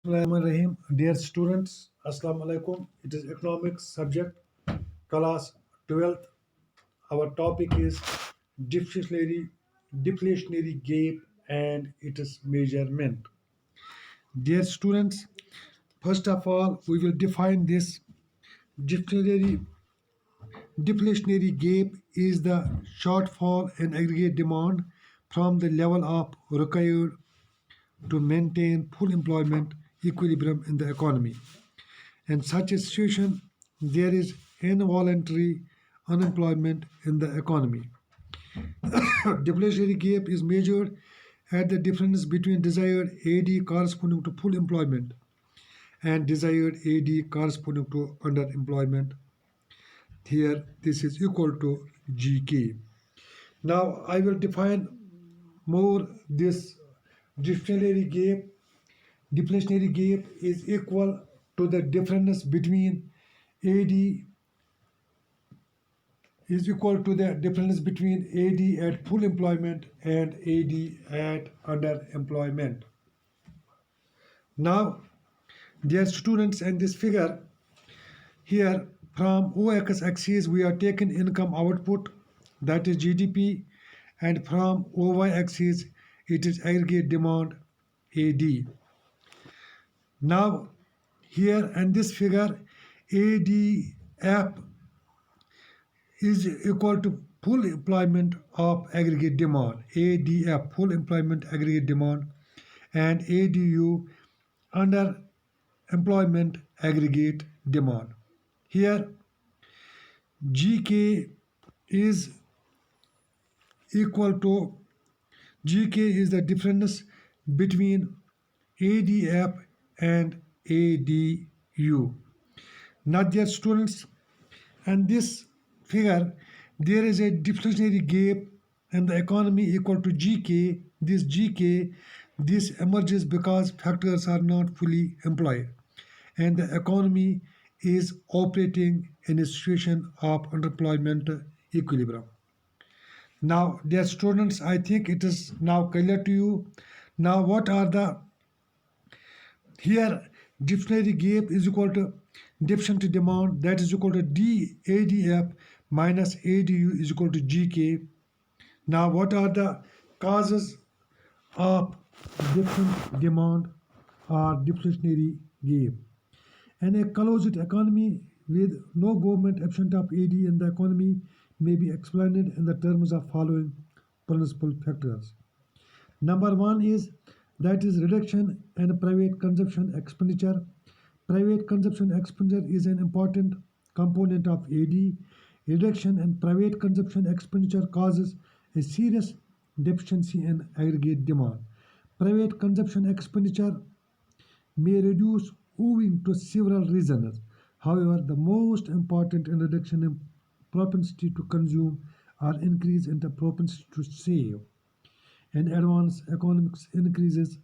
Bismillahirrahmanirrahim. Dear students, Assalamu alaikum. It is economics subject, class 12th. Our topic is deflationary, deflationary gap and its measurement. Dear students, first of all, we will define this. Deflationary, deflationary gap is the shortfall in aggregate demand from the level of required to maintain full employment equilibrium in the economy. In such a situation, there is involuntary unemployment in the economy. Deflationary gap is measured at the difference between desired AD corresponding to full employment and desired AD corresponding to underemployment. Here, this is equal to GK. Now, I will define more this deflationary gap. Deflationary gap is equal to the difference between AD is equal to the difference between AD at full employment and AD at underemployment. Now, dear students, in this figure here from OX axis we are taking income output, that is GDP, and from OY axis it is aggregate demand AD. Now, here in this figure ADF is equal to full employment of aggregate demand, ADF full employment aggregate demand, and ADU under employment aggregate demand. Here GK is equal to GK is the difference between ADF and ADU. Now, dear students, and this figure there is a deflationary gap and the economy equal to GK. This emerges because factors are not fully employed and the economy is operating in a situation of underemployment equilibrium. Now, dear students, I think it is now clear to you. Now, what are the here deflationary gap is equal to deficient demand, that is equal to ADF minus ADU is equal to GK. Now, what are the causes of deficient demand or deflationary gap? And a closed economy with no government absent of AD in the economy may be explained in the terms of following principal factors. Number one is that is reduction in private consumption expenditure. Private consumption expenditure is an important component of AD. Reduction in private consumption expenditure causes a serious deficiency in aggregate demand. Private consumption expenditure may reduce owing to several reasons. However, the most important in reduction in propensity to consume or increase in the propensity to save. In advanced economics MPS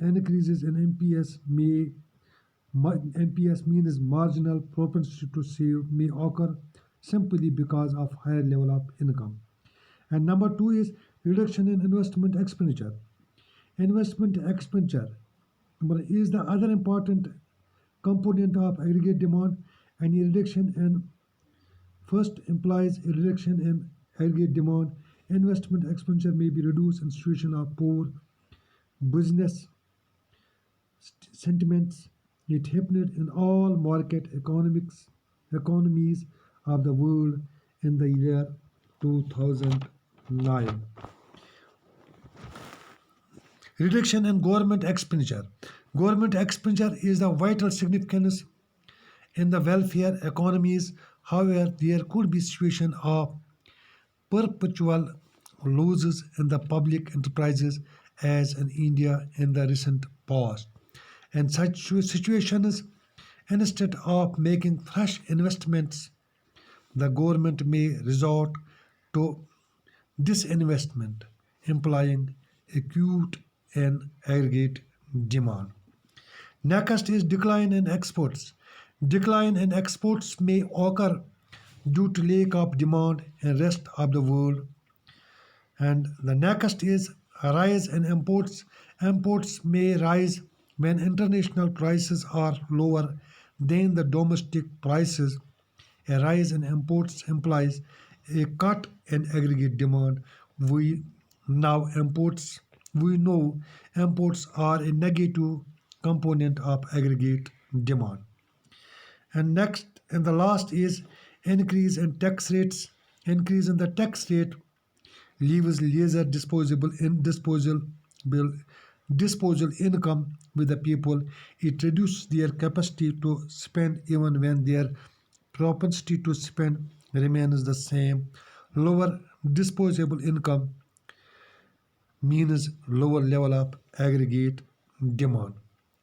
increases in MPS means marginal propensity to save may occur simply because of higher level of income. And number two is reduction in investment expenditure. Investment expenditure is the other important component of aggregate demand, and a reduction in first implies a reduction in aggregate demand. Investment expenditure may be reduced in situation of poor business sentiments. It happened in all market economies of the world in the year 2009. Reduction in government expenditure. Government expenditure is the vital significance in the welfare economies. However, there could be situation of perpetual losses in the public enterprises as in India in the recent past. In such situations, instead of making fresh investments, the government may resort to disinvestment, implying acute and aggregate demand. Next is decline in exports. Decline in exports may occur due to lack of demand in rest of the world. And the next is rise in imports. Imports may rise when international prices are lower than the domestic prices. A rise in imports implies a cut in aggregate demand. We we know imports are a negative component of aggregate demand. And next and the last is increase in tax rates. Increase in the tax rate leaves lesser disposal income with the people. It reduces their capacity to spend even when their propensity to spend remains the same. Lower disposable income means lower level of aggregate demand.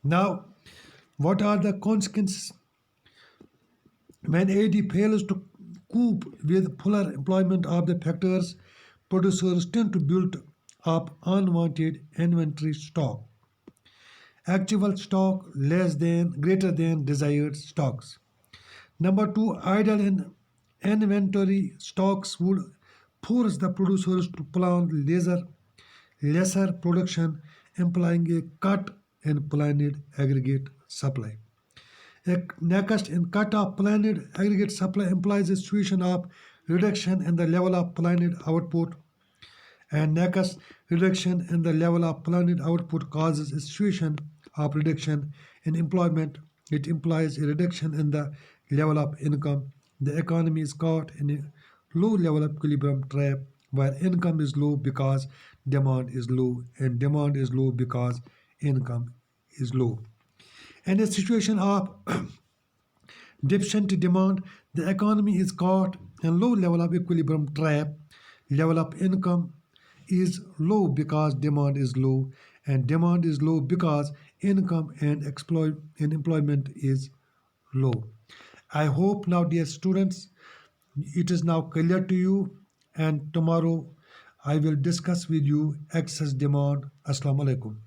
Now, what are the consequences when AD fails to cope with fuller employment of the factors? Producers tend to build up unwanted inventory stock, actual stock less than greater than desired stocks. Number two, idle inventory stocks would force the producers to plan lesser production, implying a cut in planned aggregate supply. Next, in cut of planned aggregate supply implies a situation of reduction in the level of planned output, and next, reduction in the level of planned output causes a situation of reduction in employment. It implies a reduction in the level of income. The economy is caught in a low level equilibrium trap where income is low because demand is low, and demand is low because income is low. In a situation of deficient demand, the economy is caught in low level of equilibrium trap. Level of income is low because demand is low, and demand is low because income and employment is low. I hope now, dear students, it is now clear to you, and tomorrow I will discuss with you excess demand. Assalamu alaikum.